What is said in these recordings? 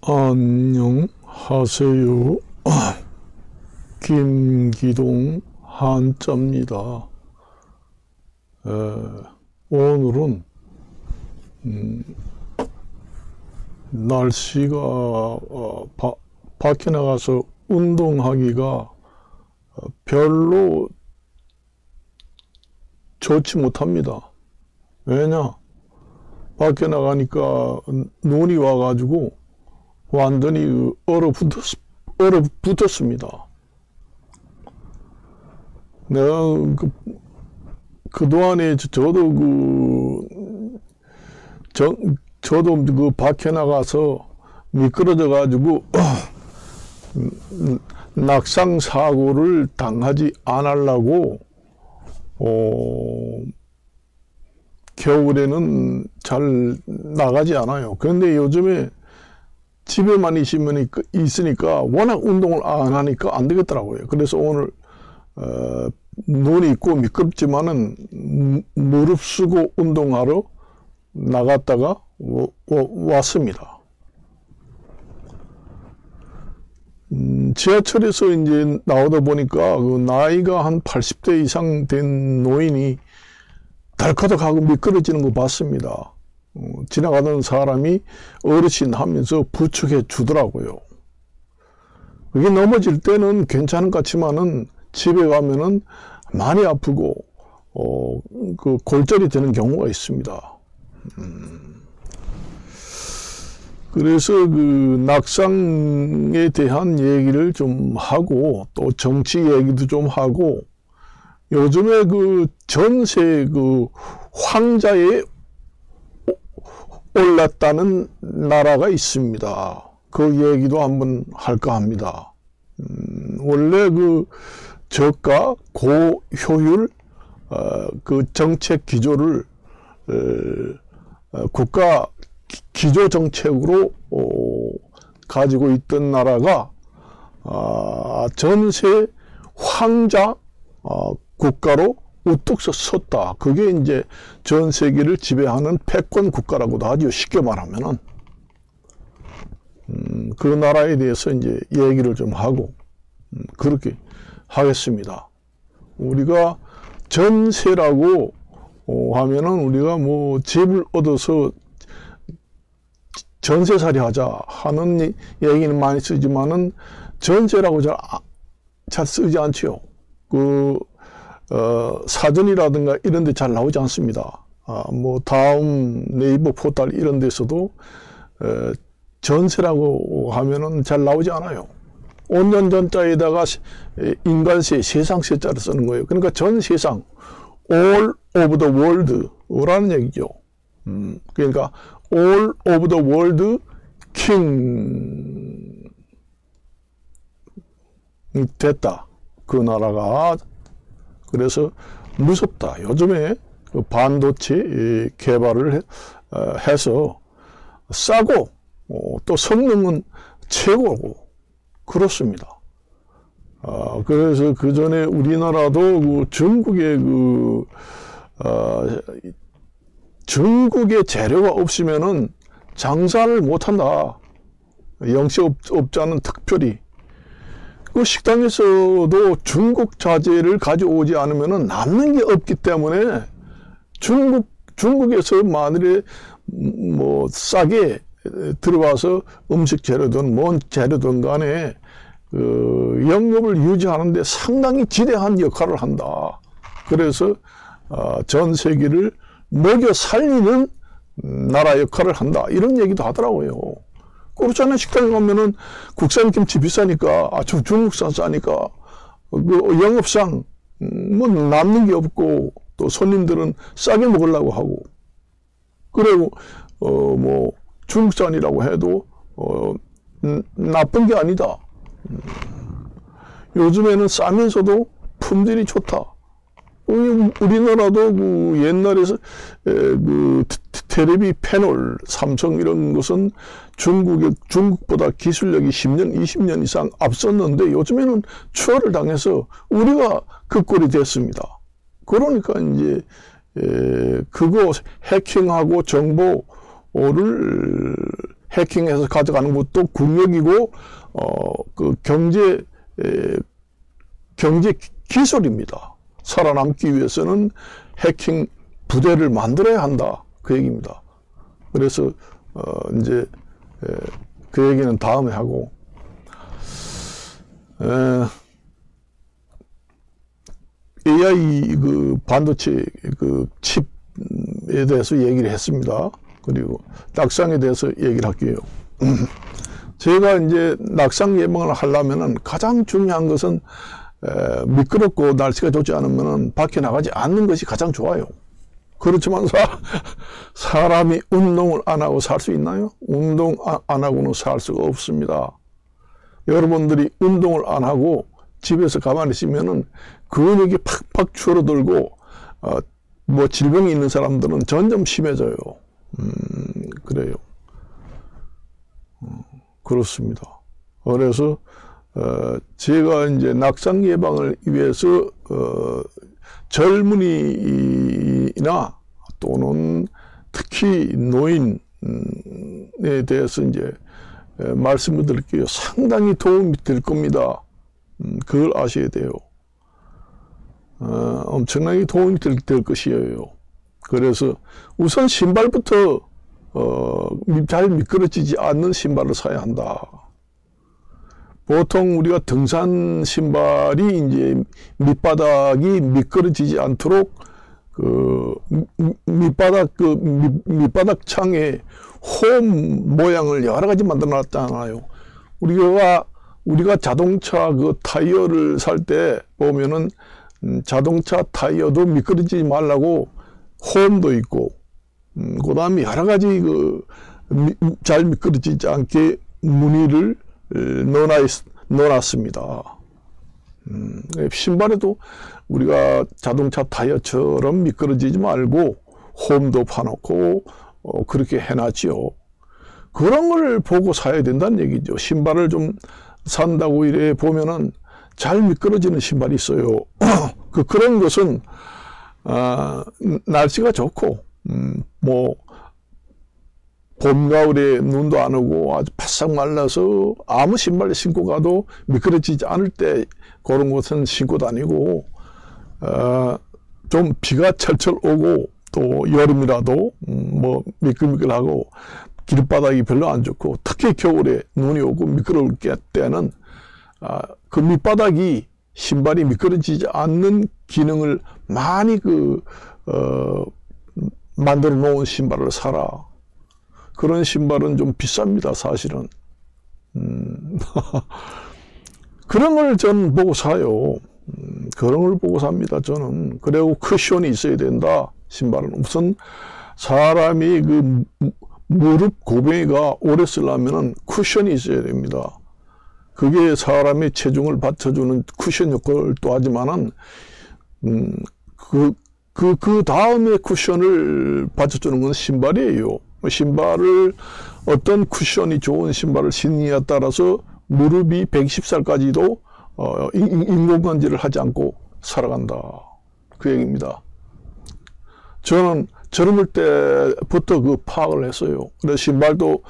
안녕하세요. 김기동 한자입니다. 오늘은 날씨가 밖에 나가서 운동하기가 별로 좋지 못합니다. 왜냐? 밖에 나가니까 눈이 와가지고 완전히 얼어붙었습니다. 내가 그동안에 저도 그 밖에 나가서 미끄러져 가지고 낙상 사고를 당하지 않으려고 겨울에는 잘 나가지 않아요. 그런데 요즘에 집에만 있으니까 워낙 운동을 안 하니까 안 되겠더라고요. 그래서 오늘 눈이 있고 미끄럽지만은 무릅쓰고 운동하러 나갔다가 왔습니다. 지하철에서 이제 나오다 보니까 그 나이가 한 80대 이상 된 노인이 덜커덕하고 미끄러지는 거 봤습니다. 지나가던 사람이 어르신 하면서 부축해 주더라고요. 그게 넘어질 때는 괜찮은 것 같지만은 집에 가면은 많이 아프고 그 골절이 되는 경우가 있습니다. 그래서 그 낙상에 대한 얘기를 좀 하고 또 정치 얘기도 좀 하고 요즘에 그 전세 그 황자에 올랐다는 나라가 있습니다. 그 얘기도 한번 할까 합니다. 원래 그 저가 고효율 그 정책 기조를 국가 기조 정책으로 가지고 있던 나라가 전세 황자 국가로 우뚝 섰다. 그게 이제 전 세계를 지배하는 패권 국가라고도 하죠. 쉽게 말하면은. 그 나라에 대해서 이제 얘기를 좀 하고, 그렇게 하겠습니다. 우리가 전세라고 하면은 우리가 뭐 집을 얻어서 전세살이 하자 하는 얘기는 많이 쓰지만은 전세라고 잘 쓰지 않지요. 사전이라든가 이런 데 잘 나오지 않습니다. 뭐 다음 네이버 포털 이런 데서도 전세라고 하면은 잘 나오지 않아요. 온전전자에다가 인간세, 세상세자를 쓰는 거예요. 그러니까 전 세상, all of the world라는 얘기죠. 그러니까 all of the world king 됐다. 그 나라가. 그래서 무섭다. 요즘에 그 반도체 개발을 해서 싸고 또 성능은 최고고 그렇습니다. 그래서 그 전에 우리나라도 그 중국의 재료가 없으면은 장사를 못한다. 영세업자는 특별히. 그 식당에서도 중국 자재를 가져오지 않으면 남는 게 없기 때문에 중국에서 만일에 뭐 싸게 들어와서 음식 재료든 뭔 재료든 간에 그 영업을 유지하는데 상당히 지대한 역할을 한다. 그래서 전 세계를 먹여 살리는 나라 역할을 한다. 이런 얘기도 하더라고요. 그렇잖아요. 식당에 가면은 국산 김치 비싸니까, 중국산 싸니까, 그 영업상, 뭐 남는 게 없고, 또 손님들은 싸게 먹으려고 하고, 그리고, 뭐, 중국산이라고 해도, 나쁜 게 아니다. 요즘에는 싸면서도 품질이 좋다. 우리나라도 그 옛날에서 그 테레비 패널, 삼성 이런 것은 중국보다 기술력이 10년, 20년 이상 앞섰는데 요즘에는 추월을 당해서 우리가 그 꼴이 됐습니다. 그러니까 이제 그거 해킹하고 정보를 해킹해서 가져가는 것도 국력이고 그 경제 기술입니다. 살아남기 위해서는 해킹 부대를 만들어야 한다, 그 얘기입니다. 그래서 이제 그 얘기는 다음에 하고, AI 그 반도체 그 칩에 대해서 얘기를 했습니다. 그리고 낙상에 대해서 얘기를 할게요. 제가 이제 낙상 예방을 하려면은 가장 중요한 것은 미끄럽고 날씨가 좋지 않으면은 밖에 나가지 않는 것이 가장 좋아요. 그렇지만 사람이 운동을 안 하고 살 수 있나요? 운동 안 하고는 살 수가 없습니다. 여러분들이 운동을 안 하고 집에서 가만히 있으면은 근육이 팍팍 줄어들고 뭐 질병이 있는 사람들은 점점 심해져요. 그래요. 그렇습니다. 그래서 제가 이제 낙상 예방을 위해서 젊은이나 또는 특히 노인에 대해서 이제 말씀을 드릴게요. 상당히 도움이 될 겁니다. 그걸 아셔야 돼요. 엄청나게 도움이 될 것이에요. 그래서 우선 신발부터 잘 미끄러지지 않는 신발을 사야 한다. 보통 우리가 등산 신발이 이제 밑바닥이 미끄러지지 않도록 그 밑바닥 창에 홈 모양을 여러 가지 만들어 놨잖아요. 우리가 자동차 그 타이어를 살 때 보면은 자동차 타이어도 미끄러지지 말라고 홈도 있고, 그 다음에 여러 가지 잘 미끄러지지 않게 무늬를 넣어놨습니다. 신발에도 우리가 자동차 타이어처럼 미끄러지지 말고 홈도 파놓고 그렇게 해놨지요. 그런 걸 보고 사야 된다는 얘기죠. 신발을 좀 산다고 이래 보면은 잘 미끄러지는 신발이 있어요. 그런 것은 날씨가 좋고 뭐 봄, 가을에 눈도 안 오고 아주 바싹 말라서 아무 신발 신고 가도 미끄러지지 않을 때 그런 것은 신고 다니고, 좀 비가 철철 오고 또 여름이라도 뭐 미끌미끌하고 길바닥이 별로 안 좋고 특히 겨울에 눈이 오고 미끄러울 때는 그 밑바닥이 신발이 미끄러지지 않는 기능을 많이 만들어 놓은 신발을 사라. 그런 신발은 좀 비쌉니다, 사실은. 그런 걸 전 보고 사요. 그런 걸 보고 삽니다, 저는. 그리고 쿠션이 있어야 된다, 신발은. 우선 사람이 그 무릎 고뱅이가 오래 쓰려면 쿠션이 있어야 됩니다. 그게 사람의 체중을 받쳐주는 쿠션 역할을 또 하지만은, 그 다음에 쿠션을 받쳐주는 건 신발이에요. 신발을 어떤 쿠션이 좋은 신발을 신느냐에 따라서 무릎이 110살까지도 인공관절을 하지 않고 살아간다, 그 얘기입니다. 저는 젊을 때부터 그 파악을 했어요. 그래서 신발도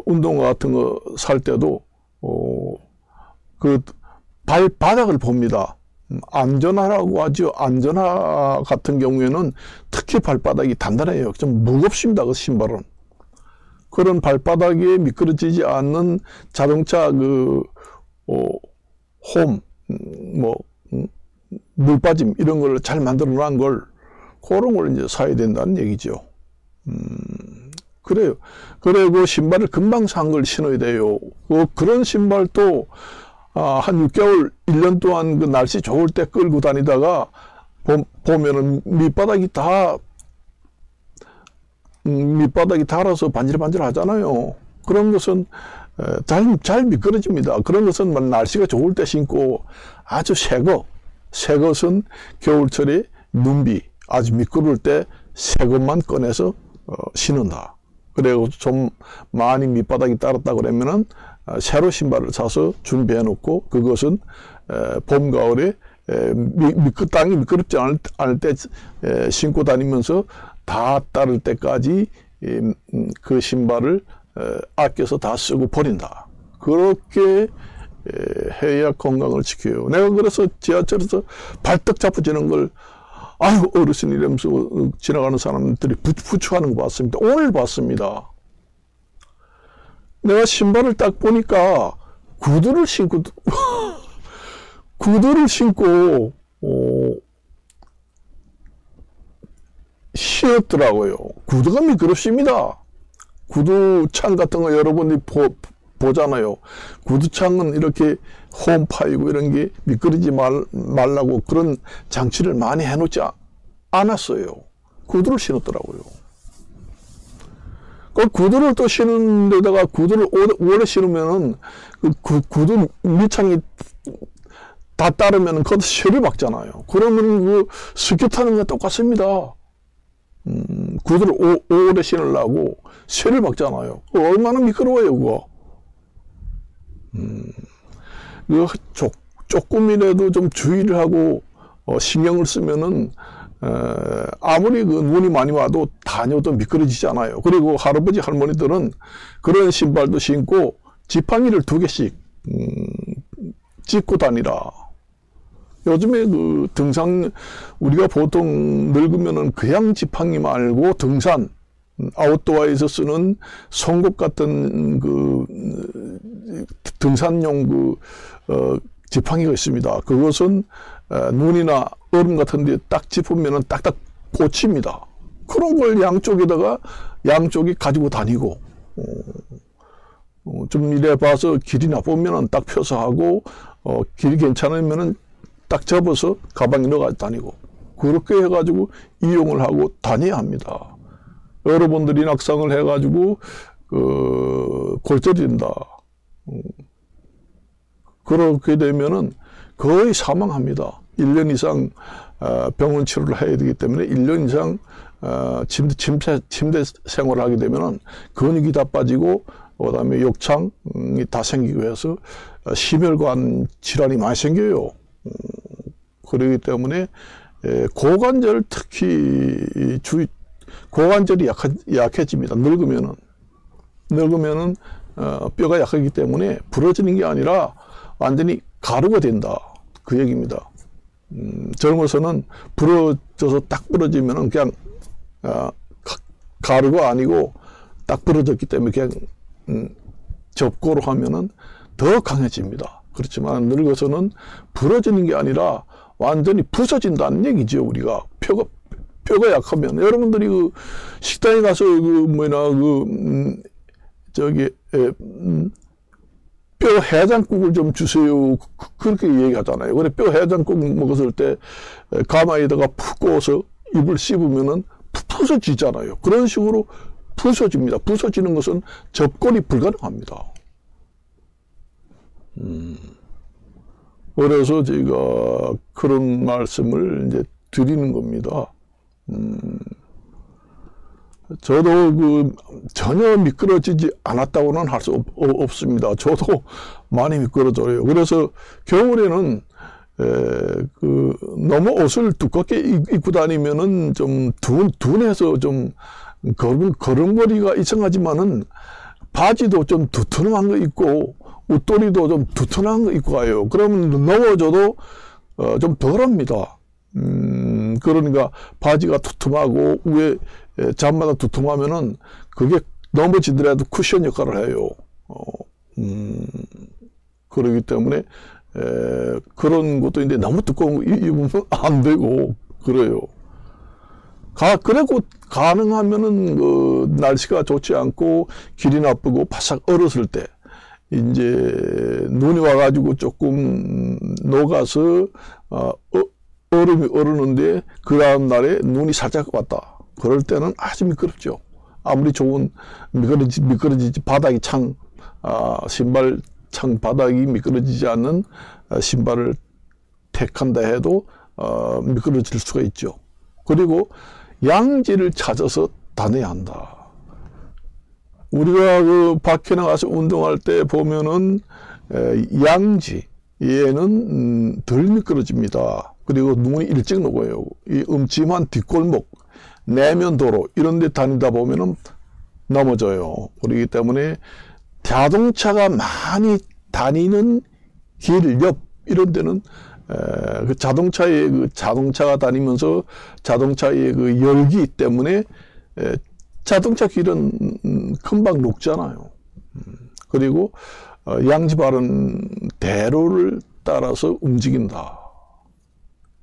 운동화 같은 거 살 때도 그 발바닥을 봅니다. 안전화라고 하죠. 안전화 같은 경우에는 특히 발바닥이 단단해요. 좀 무겁습니다, 그 신발은. 그런 발바닥에 미끄러지지 않는 자동차 물빠짐 이런 걸 잘 만들어 놓은 걸, 그런 걸 이제 사야 된다는 얘기죠. 그래요. 그리고 신발을 금방 산 걸 신어야 돼요. 그런 신발도 한 6개월, 1년 동안 그 날씨 좋을 때 끌고 다니다가 보면은 밑바닥이 닳아서 반질반질 하잖아요. 그런 것은 잘 미끄러집니다. 그런 것은 날씨가 좋을 때 신고, 아주 새 것은 겨울철에 눈비 아주 미끄러울 때 새 것만 꺼내서 신는다. 그리고 좀 많이 밑바닥이 따랐다 그러면은 새로 신발을 사서 준비해 놓고, 그것은 봄, 가을에 땅이 미끄럽지 않을 때 신고 다니면서 다 따를 때까지 그 신발을 아껴서 다 쓰고 버린다. 그렇게 해야 건강을 지켜요. 내가 그래서 지하철에서 발떡 잡아지는 걸 아이고 어르신 이러면서 지나가는 사람들이 부추하는 거 봤습니다. 오늘 봤습니다. 내가 신발을 딱 보니까 구두를 신고 신었더라고요. 구두가 미끄럽습니다. 구두창 같은 거 여러분이 보잖아요. 구두창은 이렇게 홈 파이고 이런 게 미끄러지지 말라고 그런 장치를 많이 해놓지 않았어요. 구두를 신었더라고요. 그 구두를 또 신은 데다가 구두를 오래 신으면은 그 구두 밑창이 다 따르면 거기서 쇠를 박잖아요. 그러면 그 스키 타는 거 똑같습니다. 구두를 오래 신으려고 쇠를 박잖아요. 얼마나 미끄러워요, 그거. 그거 조금이라도 좀 주의를 하고 신경을 쓰면은 아무리 그 눈이 많이 와도 다녀도 미끄러지지 않아요. 그리고 할아버지 할머니들은 그런 신발도 신고 지팡이를 2개씩 짚고 다니라. 요즘에 그 등산 우리가 보통 늙으면은 그냥 지팡이 말고 등산 아웃도어에서 쓰는 송곳 같은 그 등산용 지팡이가 있습니다. 그것은 눈이나 얼음 같은 데 딱 짚으면은 딱딱 꽂힙니다. 그런 걸 양쪽이 가지고 다니고 좀 이래 봐서 길이 나쁘면은 딱 펴서 하고 길이 괜찮으면은 딱 접어서 가방에 넣어 다니고 그렇게 해가지고 이용을 하고 다녀야 합니다. 여러분들이 낙상을 해가지고 골절된다. 그렇게 되면은 거의 사망합니다. 1년 이상 병원 치료를 해야 되기 때문에 1년 이상 침대 생활을 하게 되면은 근육이 다 빠지고 그다음에 욕창이 다 생기고 해서 심혈관 질환이 많이 생겨요. 그렇기 때문에 고관절 특히 고관절이 약해집니다. 늙으면은 뼈가 약하기 때문에 부러지는 게 아니라 완전히 가루가 된다. 그 얘기입니다. 젊어서는 부러져서 딱 부러지면은 그냥 가루가 아니고 딱 부러졌기 때문에 그냥 접고로 하면은 더 강해집니다. 그렇지만 늙어서는 부러지는 게 아니라 완전히 부서진다는 얘기죠. 우리가 뼈가 약하면 여러분들이 그 식당에 가서 뼈 해장국을 좀 주세요. 그렇게 얘기하잖아요. 그래 뼈 해장국 먹었을 때 가마에다가 푹 구워서 입을 씹으면은 부서지잖아요. 그런 식으로 부서집니다. 부서지는 것은 접골이 불가능합니다. 그래서 제가 그런 말씀을 이제 드리는 겁니다. 저도 전혀 미끄러지지 않았다고는 할 수 없습니다. 저도 많이 미끄러져요. 그래서 겨울에는 너무 옷을 두껍게 입고 다니면은 좀 둔해서 좀 걸음걸이가 이상하지만은 바지도 좀 두툼한 거 입고 옷도리도 좀 두툼한 거 입고 가요. 그러면 넘어져도 좀 덜합니다. 그러니까 바지가 두툼하고 위에 잠마다 두툼하면은 그게 넘어지더라도 쿠션 역할을 해요. 그러기 때문에 그런 것도 있는데 너무 두꺼운 거 입으면 안 되고 그래요. 그리고 가능하면은 날씨가 좋지 않고 길이 나쁘고 바싹 얼었을 때 이제 눈이 와가지고 조금 녹아서 얼음이 얼었는데 그 다음 날에 눈이 살짝 왔다. 그럴 때는 아주 미끄럽죠. 아무리 좋은 미끄러지지 바닥이 신발 창 바닥이 미끄러지지 않는 신발을 택한다 해도 미끄러질 수가 있죠. 그리고 양지를 찾아서 다녀야 한다. 우리가 밖에 나가서 운동할 때 보면은 양지 얘는 덜 미끄러집니다. 그리고 눈이 일찍 녹아요. 이 음침한 뒷골목, 내면도로 이런 데 다니다 보면은 넘어져요. 그렇기 때문에 자동차가 많이 다니는 길 옆 이런 데는 그 자동차가 다니면서 자동차의 그 열기 때문에 자동차 길은 금방 녹잖아요. 그리고 양지 바른 대로를 따라서 움직인다.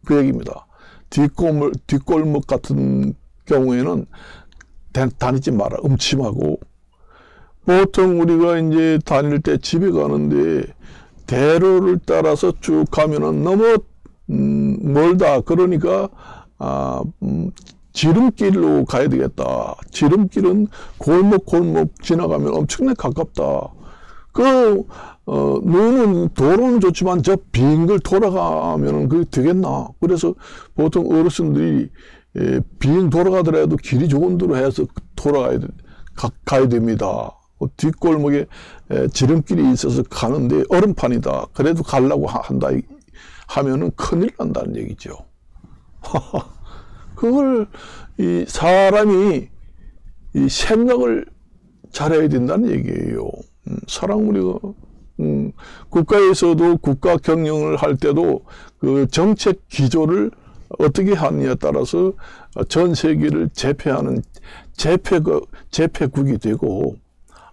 그 얘기입니다. 뒷골목 같은 경우에는 다니지 마라. 음침하고. 보통 우리가 이제 다닐 때 집에 가는데 대로를 따라서 쭉 가면은 너무 멀다. 그러니까 지름길로 가야 되겠다. 지름길은 골목 지나가면 엄청나게 가깝다. 너는 도로는 좋지만 저 빈 걸 돌아가면은 그게 되겠나? 그래서 보통 어르신들이 빈 돌아가더라도 길이 좋은 데로 해서 가야 됩니다. 뒷골목에 지름길이 있어서 가는데 얼음판이다. 그래도 가려고 한다 하면은 큰일 난다는 얘기죠. 그걸 이 사람이 이 생각을 잘해야 된다는 얘기예요. 우리가 국가에서도 국가 경영을 할 때도 그 정책 기조를 어떻게 하느냐에 따라서 전 세계를 제패하는 제패국이 되고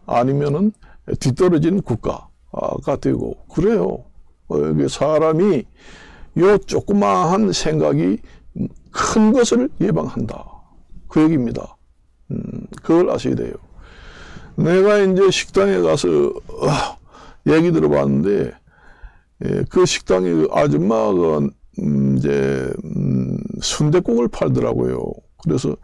아니면은 뒤떨어진 국가가 되고 그래요. 사람이 요 조그마한 생각이 큰 것을 예방한다. 그 얘기입니다. 그걸 아셔야 돼요. 내가 이제 식당에 가서 얘기 들어봤는데 그 식당에 아줌마가 이제 순댓국을 팔더라고요. 그래서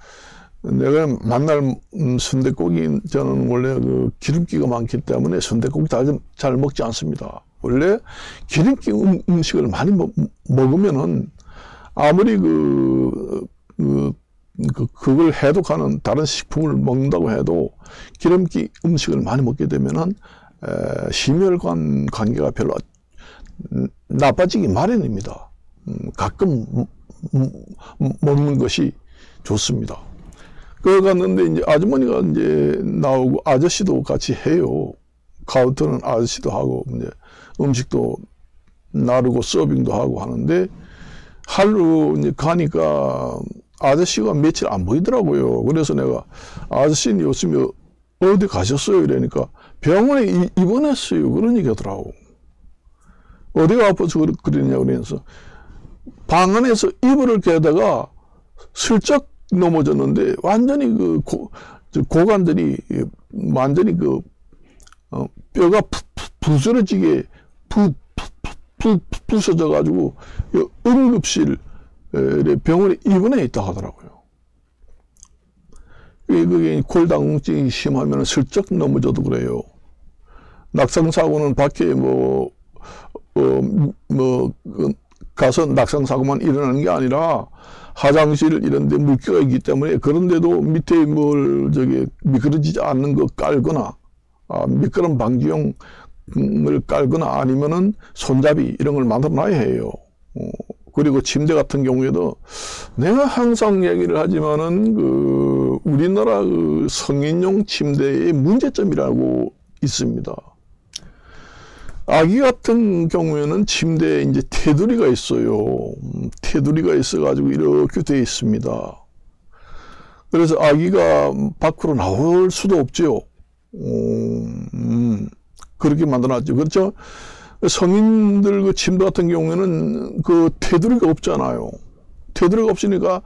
내가 만날 순댓국이 저는 원래 그 기름기가 많기 때문에 순댓국 잘 먹지 않습니다. 원래 기름기 음식을 많이 먹으면은 아무리 그걸 해독하는 다른 식품을 먹는다고 해도 기름기 음식을 많이 먹게 되면은 심혈관 관계가 별로 나빠지기 마련입니다. 가끔 먹는 것이 좋습니다. 그래 갔는데 이제 아주머니가 이제 나오고 아저씨도 같이 해요. 카운터는 아저씨도 하고 이제 음식도 나르고 서빙도 하고 하는데 하루 이제 가니까 아저씨가 며칠 안 보이더라고요. 그래서 내가 아저씨는 요즘에 어디 가셨어요? 이러니까 병원에 입원했어요. 그런 얘기 하더라고. 어디가 아파서 그러냐 그러면서 방 안에서 이불을 깨다가 슬쩍 넘어졌는데 완전히 고관들이 완전히 뼈가 부스러지게 부서져 가지고 응급실 병원에 입원해 있다 하더라고요. 그게 골다공증이 심하면 슬쩍 넘어져도 그래요. 낙상사고는 밖에 가서 낙상사고만 일어나는 게 아니라 화장실 이런 데 물기가 있기 때문에 그런데도 밑에 미끄러지지 않는 거 깔거나 미끄럼 방지용을 깔거나 아니면은 손잡이 이런 걸 만들어 놔야 해요. 그리고 침대 같은 경우에도 내가 항상 얘기를 하지만은 우리나라 성인용 침대의 문제점이라고 있습니다. 아기 같은 경우에는 침대에 이제 테두리가 있어요. 테두리가 있어가지고 이렇게 되어 있습니다. 그래서 아기가 밖으로 나올 수도 없죠. 그렇게 만들어놨죠. 그렇죠? 성인들 침대 같은 경우에는 테두리가 없잖아요. 테두리가 없으니까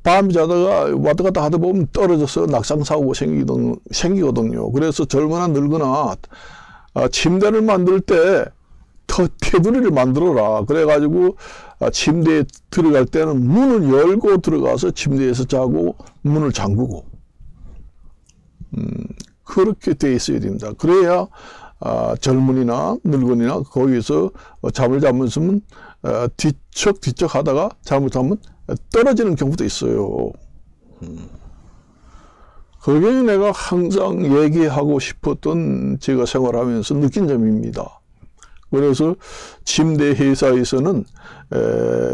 밤에 자다가 왔다 갔다 하다 보면 떨어져서 낙상사고가 생기거든요. 그래서 젊거나 늙거나 침대를 만들 때 테두리를 만들어라. 그래가지고 침대에 들어갈 때는 문을 열고 들어가서 침대에서 자고 문을 잠그고 그렇게 돼 있어야 됩니다. 그래야 젊은이나 늙은이나 거기서 잠을 자면서 뒤척 하다가 잘못하면 떨어지는 경우도 있어요. 그게 내가 항상 얘기하고 싶었던 제가 생활하면서 느낀 점입니다. 그래서 침대 회사에서는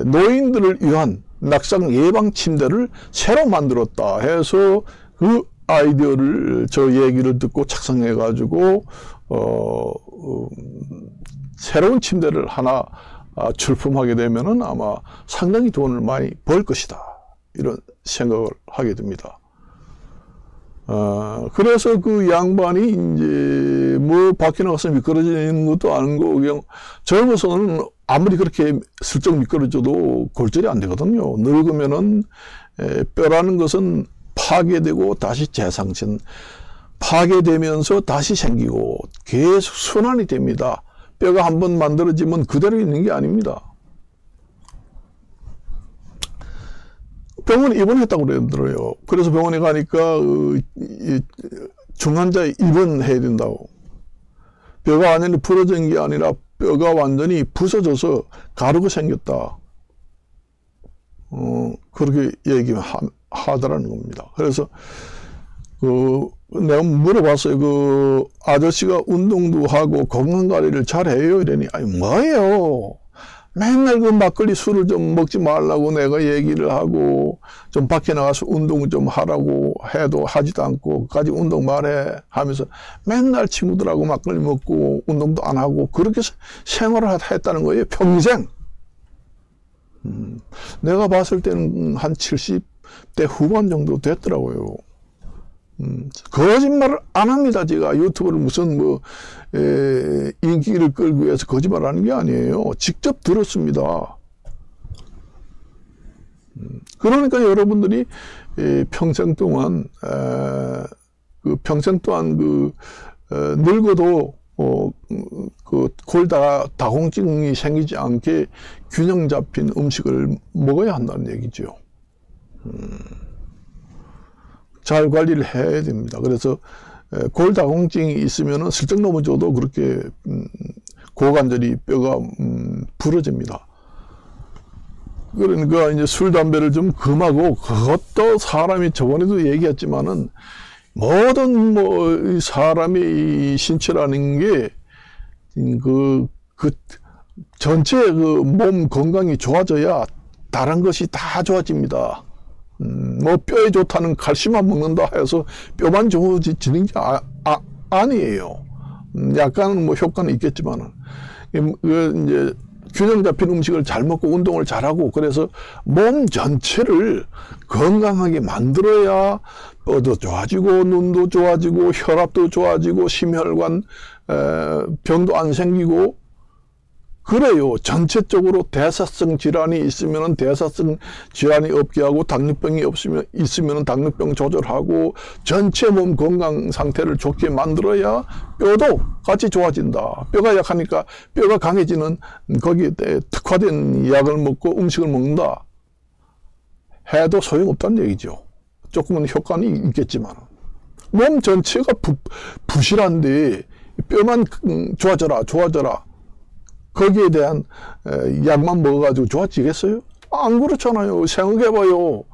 노인들을 위한 낙상 예방 침대를 새로 만들었다 해서 그 아이디어를, 저 얘기를 듣고 작성해가지고, 새로운 침대를 하나 출품하게 되면은 아마 상당히 돈을 많이 벌 것이다. 이런 생각을 하게 됩니다. 그래서 그 양반이 이제 뭐 밖에 나가서 미끄러지는 것도 아니고 그냥 젊어서는 아무리 그렇게 슬쩍 미끄러져도 골절이 안 되거든요. 늙으면은 뼈라는 것은 파괴되고 다시 재상생, 파괴되면서 다시 생기고 계속 순환이 됩니다. 뼈가 한번 만들어지면 그대로 있는 게 아닙니다. 병원에 입원했다고 그러더라고요. 그래서 병원에 가니까 중환자에 입원해야 된다고. 뼈가 완전히 부러진 게 아니라 뼈가 완전히 부서져서 가루가 생겼다. 그렇게 얘기하더라는 겁니다. 그래서 내가 물어봤어요. 그 아저씨가 운동도 하고 건강관리를 잘해요? 이러니 아니 뭐예요? 맨날 그 막걸리 술을 좀 먹지 말라고 내가 얘기를 하고 좀 밖에 나가서 운동 좀 하라고 해도 하지도 않고 까지 운동 말해 하면서 맨날 친구들하고 막걸리 먹고 운동도 안 하고 그렇게 생활을 했다는 거예요. 평생. 내가 봤을 때는 한 70대 후반 정도 됐더라고요. 거짓말을 안 합니다. 제가 유튜브를 무슨 인기를 끌기 위해서 거짓말을 하는 게 아니에요. 직접 들었습니다. 그러니까 여러분들이 평생 동안 늙어도 그 골다공증이 생기지 않게 균형 잡힌 음식을 먹어야 한다는 얘기죠. 잘 관리를 해야 됩니다. 그래서 골다공증이 있으면은 슬쩍 넘어져도 그렇게 고관절이 뼈가 부러집니다. 그러니까 이제 술 담배를 좀 금하고, 그것도 사람이 저번에도 얘기했지만은 모든 사람의 신체라는 게 전체 몸 건강이 좋아져야 다른 것이 다 좋아집니다. 뼈에 좋다는 칼슘만 먹는다 해서 뼈만 좋아지는 게 아니에요. 약간 효과는 있겠지만은 이제 균형 잡힌 음식을 잘 먹고 운동을 잘하고, 그래서 몸 전체를 건강하게 만들어야 뼈도 좋아지고 눈도 좋아지고 혈압도 좋아지고 심혈관 병도 안 생기고 그래요. 전체적으로 대사성 질환이 있으면 대사성 질환이 없게 하고, 당뇨병이 있으면 당뇨병 조절하고, 전체 몸 건강 상태를 좋게 만들어야 뼈도 같이 좋아진다. 뼈가 약하니까 뼈가 강해지는 거기에 특화된 약을 먹고 음식을 먹는다 해도 소용없다는 얘기죠. 조금은 효과는 있겠지만 몸 전체가 부실한데 뼈만 좋아져라 거기에 대한 약만 먹어가지고 좋아지겠어요? 안 그렇잖아요. 생각해봐요.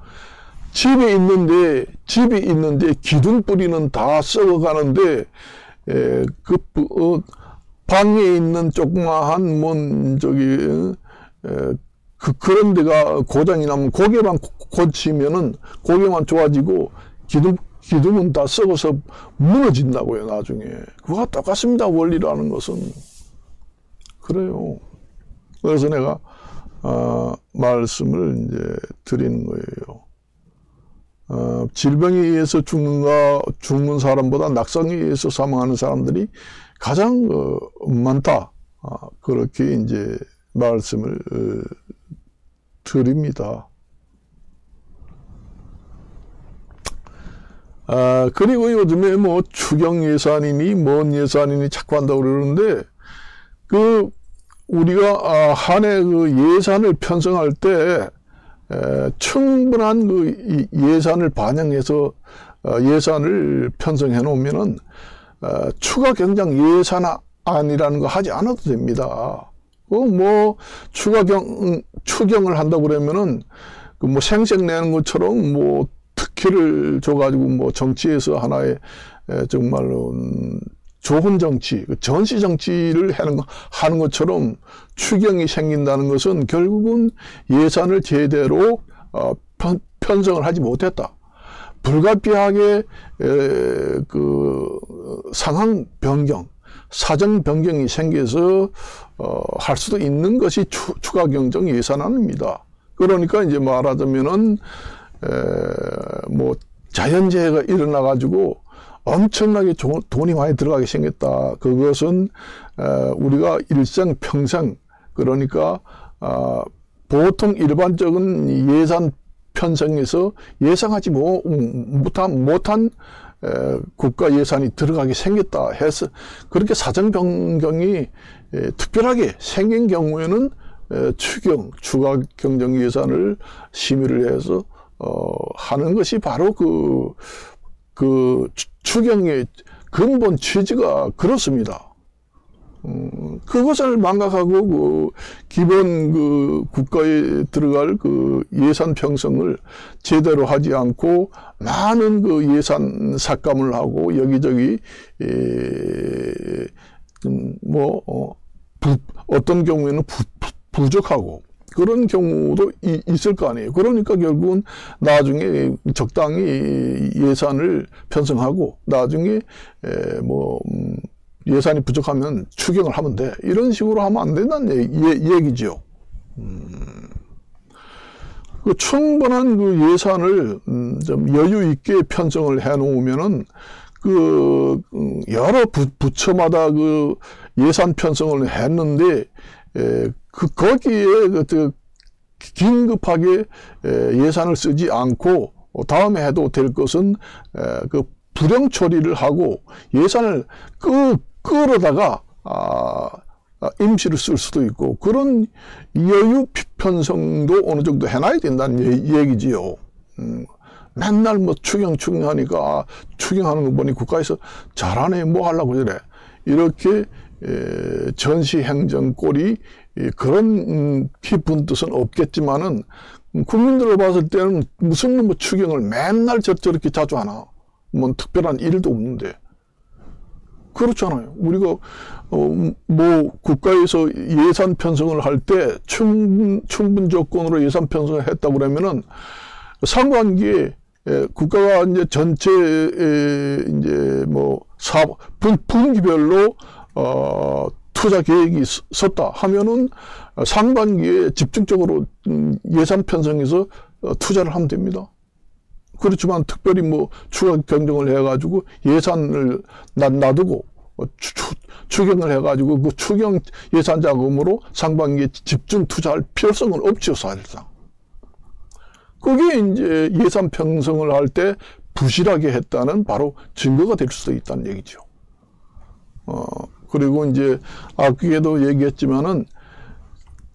집이 있는데 기둥뿌리는 다 썩어가는데 방에 있는 조그마한 그런 데가 고장이 나면 고개만 고치면은 고개만 좋아지고 기둥은 다 썩어서 무너진다고요. 나중에 그거와 똑같습니다. 원리라는 것은. 그래요. 그래서 내가 말씀을 이제 드리는 거예요. 질병에 의해서 죽는 사람보다 낙상에 의해서 사망하는 사람들이 가장 많다. 그렇게 이제 말씀을 드립니다. 그리고 요즘에 추경 예산이니 뭔 예산이니 자꾸 한다고 그러는데, 우리가 한 해 예산을 편성할 때 충분한 예산을 반영해서 예산을 편성해 놓으면은 추가 경장 예산안이라는 거 하지 않아도 됩니다. 추경을 한다고 그러면은 생색 내는 것처럼 특혜를 줘가지고 정치에서 하나의 정말로 좋은 정치, 전시 정치를 하는 것처럼 추경이 생긴다는 것은 결국은 예산을 제대로 편성을 하지 못했다. 불가피하게 그 상황 변경, 사정 변경이 생겨서 할 수도 있는 것이 추가 경정 예산안입니다. 그러니까 이제 말하자면은 뭐 자연재해가 일어나 가지고 엄청나게 돈이 많이 들어가게 생겼다. 그것은 우리가 일생 평생, 그러니까 보통 일반적인 예산 편성에서 예상하지 못한 국가 예산이 들어가게 생겼다 해서, 그렇게 사정 변경이 특별하게 생긴 경우에는 추가 경정 예산을 심의를 해서 하는 것이 바로 그 추경의 근본 취지가 그렇습니다. 그것을 망각하고 그 기본 그 국가에 들어갈 그 예산 편성을 제대로 하지 않고 많은 그 예산 삭감을 하고 여기저기 어떤 경우에는 부족하고 그런 경우도 있을 거 아니에요. 그러니까 결국은 나중에 적당히 예산을 편성하고 나중에 예산이 부족하면 추경을 하면 돼. 이런 식으로 하면 안 된다는 얘기죠. 그 충분한 그 예산을 좀 여유 있게 편성을 해 놓으면은 그 여러 부처마다 그 예산 편성을 했는데 거기에 긴급하게 예산을 쓰지 않고 다음에 해도 될 것은 그 불용 처리를 하고 예산을 끌어다가 임시로 쓸 수도 있고, 그런 여유 편성도 어느 정도 해놔야 된다는 얘기지요. 맨날 뭐 추경하니까 추경하는 거 보니 국가에서 잘하네, 뭐 하려고 그래. 이렇게 전시행정 꼴이 그런 깊은 뜻은 없겠지만은 국민들을 봤을 때는 무슨 뭐 추경을 맨날 저렇게 자주 하나. 뭐 특별한 일도 없는데. 그렇잖아요. 우리가 뭐 국가에서 예산 편성을 할 때 충분 조건으로 예산 편성을 했다고 그러면은 상반기에 국가가 이제 전체 이제 뭐 분기별로 투자 계획이 섰다 하면은 상반기에 집중적으로 예산 편성해서 투자를 하면 됩니다. 그렇지만 특별히 뭐 추가 경정을 해가지고 예산을 놔두고 추경을 해가지고 그 추경 예산 자금으로 상반기에 집중 투자할 필요성은 없죠, 사실상. 그게 이제 예산 편성을 할 때 부실하게 했다는 바로 증거가 될 수도 있다는 얘기죠. 그리고 이제 아까도 얘기했지만은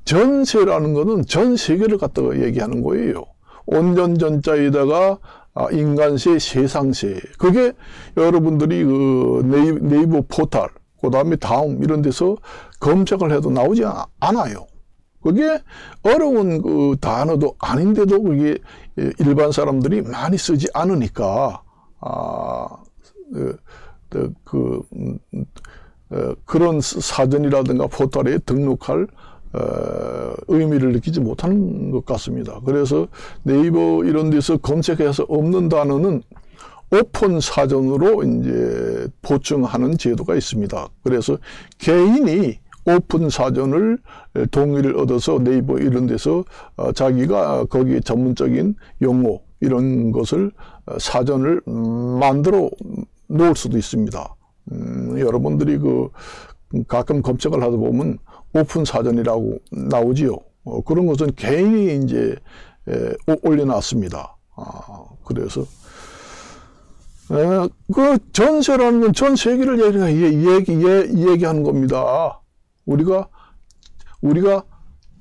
전세라는 거는 전 세계를 갖다가 얘기하는 거예요. 온전전자에다가 인간세, 세상세. 그게 여러분들이 그 네이버 포털, 그 다음에 다음 이런 데서 검색을 해도 나오지 않아요. 그게 어려운 그 단어도 아닌데도 그게 일반 사람들이 많이 쓰지 않으니까, 그런 사전이라든가 포털에 등록할 의미를 느끼지 못하는 것 같습니다. 그래서 네이버 이런 데서 검색해서 없는 단어는 오픈 사전으로 이제 보충하는 제도가 있습니다. 그래서 개인이 오픈 사전을 동의를 얻어서 네이버 이런 데서 자기가 거기에 전문적인 용어 이런 것을 사전을 만들어 놓을 수도 있습니다. 여러분들이 그 가끔 검색을 하다 보면 오픈 사전이라고 나오지요. 그런 것은 개인이 이제 올려놨습니다. 그래서 그 전세라는 건 전 세계를 얘기하는 겁니다. 우리가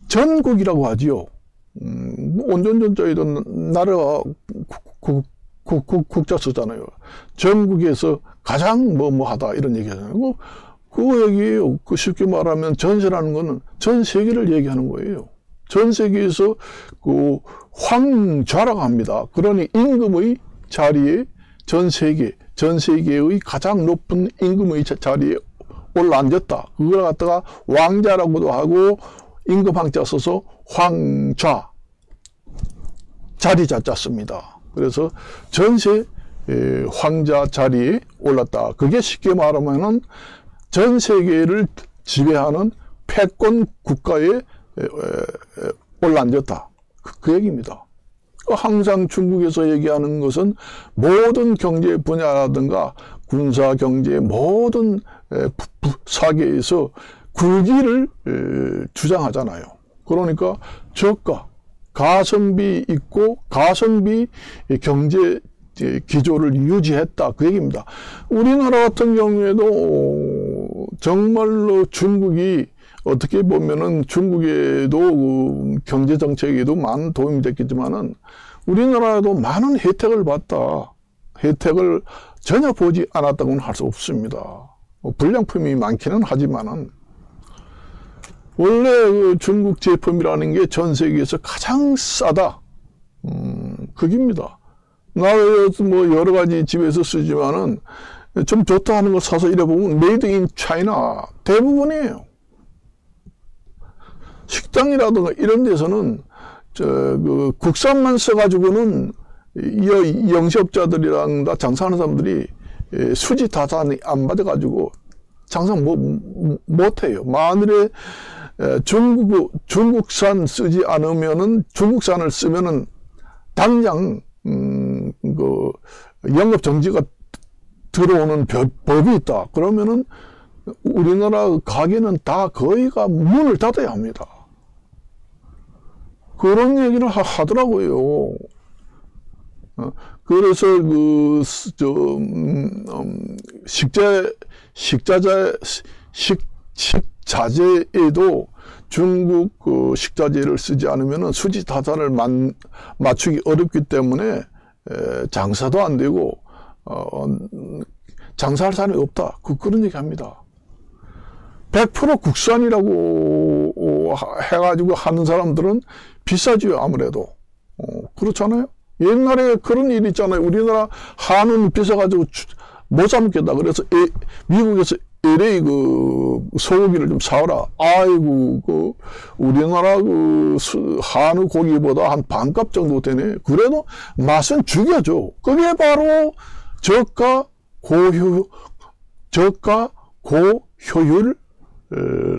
전국이라고 하지요. 온전전자에도 나라 국자 쓰잖아요. 전국에서 가장 뭐하다 이런 얘기 하잖아요. 그거 얘기예요. 그 쉽게 말하면 전세라는 거는 전 세계를 얘기하는 거예요. 전 세계에서 그 황좌라고 합니다. 그러니 임금의 자리에 전 세계의 가장 높은 임금의 자리에 올라앉았다. 그걸 갖다가 왕자라고도 하고 임금 황자 써서 황좌 자리 자자 씁니다. 그래서 전세 황자 자리에 올랐다. 그게 쉽게 말하면은 전 세계를 지배하는 패권 국가에 올라앉았다. 그 얘기입니다. 항상 중국에서 얘기하는 것은 모든 경제 분야라든가 군사 경제 모든 사계에서 굴기를 주장하잖아요. 그러니까 저가 가성비 있고 가성비 경제 기조를 유지했다. 그 얘기입니다. 우리나라 같은 경우에도 정말로 중국이 어떻게 보면은 중국에도 경제 정책에도 많은 도움이 됐겠지만은 우리나라에도 많은 혜택을 받다. 혜택을 전혀 보지 않았다고는 할 수 없습니다. 불량품이 많기는 하지만은 원래 그 중국 제품이라는 게 전 세계에서 가장 싸다. 그깁니다. 나도 뭐 여러 가지 집에서 쓰지만은 좀 좋다 하는 거 사서 이래 보면 메이드 인 차이나 대부분이에요. 식당이라든가 이런 데서는 그 국산만 써가지고는 영시업자들이랑 다 장사하는 사람들이 수지 다산이 안 받아가지고 장사 못해요. 만일에 중국산 쓰지 않으면은 중국산을 쓰면은 당장 그 영업 정지가 들어오는 법이 있다. 그러면은 우리나라 가게는 다 거의가 문을 닫아야 합니다. 그런 얘기를 하더라고요. 그래서 그 식자재에도 중국 그 식자재를 쓰지 않으면 수지 다산을 맞추기 어렵기 때문에 장사도 안 되고 장사할 사람이 없다. 그런 얘기 합니다. 100% 국산이라고 해가지고 하는 사람들은 비싸지요, 아무래도. 그렇잖아요? 옛날에 그런 일 있잖아요. 우리나라 한우는 비싸가지고 못 사 먹겠다. 그래서 미국에서 LA 그 소고기를 좀 사오라. 아이고, 그 우리나라 그 한우 고기보다 한 반값 정도 되네. 그래도 맛은 죽여줘. 그게 바로 저가 고효율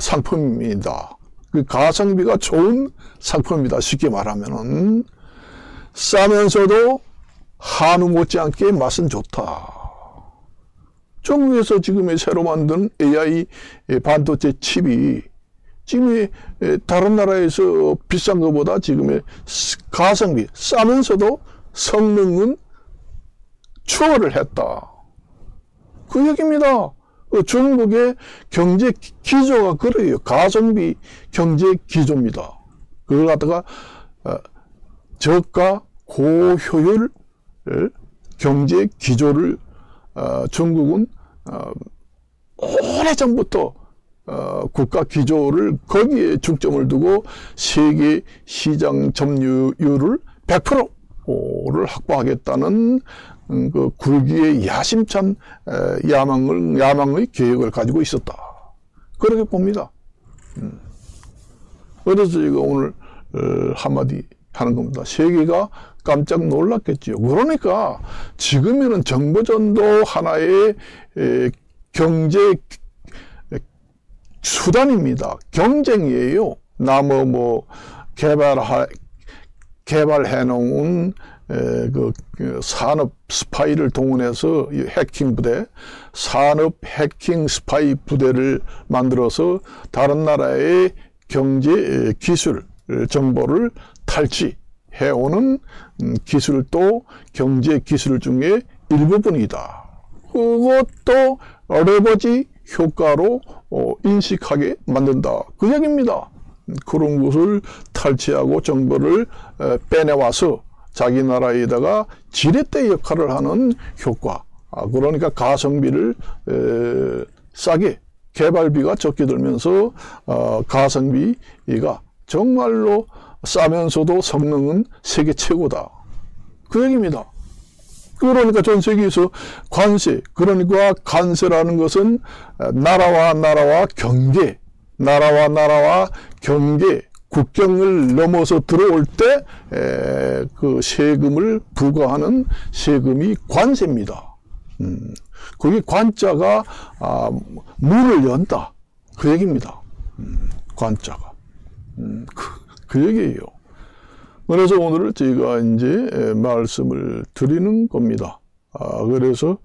상품입니다. 그 가성비가 좋은 상품입니다. 쉽게 말하면은 싸면서도 한우 못지않게 맛은 좋다. 중국에서 지금 새로 만든 AI 반도체 칩이 지금 다른 나라에서 비싼 것보다 지금의 가성비 싸면서도 성능은 추월을 했다. 그 얘기입니다. 중국의 경제 기조가 그래요. 가성비 경제 기조입니다. 그걸 갖다가 저가 고효율 경제 기조를 중국은 오래전부터 국가 기조를 거기에 중점을 두고 세계 시장 점유율을 100%를 확보하겠다는 그 굴기의 야심찬 야망의 계획을 가지고 있었다. 그렇게 봅니다. 그래서 제가 오늘 한마디 하는 겁니다. 세계가 깜짝 놀랐겠지요. 그러니까 지금에는 정보전도 하나의 경제 수단입니다. 경쟁이에요. 나무 뭐 개발해 놓은 그 산업 스파이를 동원해서 해킹 부대, 산업 해킹 스파이 부대를 만들어서 다른 나라의 경제 기술 정보를 탈취해오는 기술도 경제 기술 중에 일부분이다. 그것도 레버지 효과로 인식하게 만든다. 그 얘기입니다. 그런 것을 탈취하고 정보를 빼내와서 자기 나라에다가 지렛대 역할을 하는 효과. 그러니까 가성비를 싸게 개발비가 적게 들면서 가성비가 정말로 싸면서도 성능은 세계 최고다. 그 얘기입니다. 그러니까 전 세계에서 관세, 그러니까 관세라는 것은 나라와 경계, 국경을 넘어서 들어올 때 그 세금을 부과하는 세금이 관세입니다. 거기 관자가 문을 연다 그 얘기입니다. 관자가 그 얘기예요. 그래서 오늘 저희가 이제 말씀을 드리는 겁니다. 그래서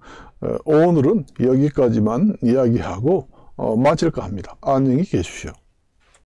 오늘은 여기까지만 이야기하고 마칠까 합니다. 안녕히 계십시오.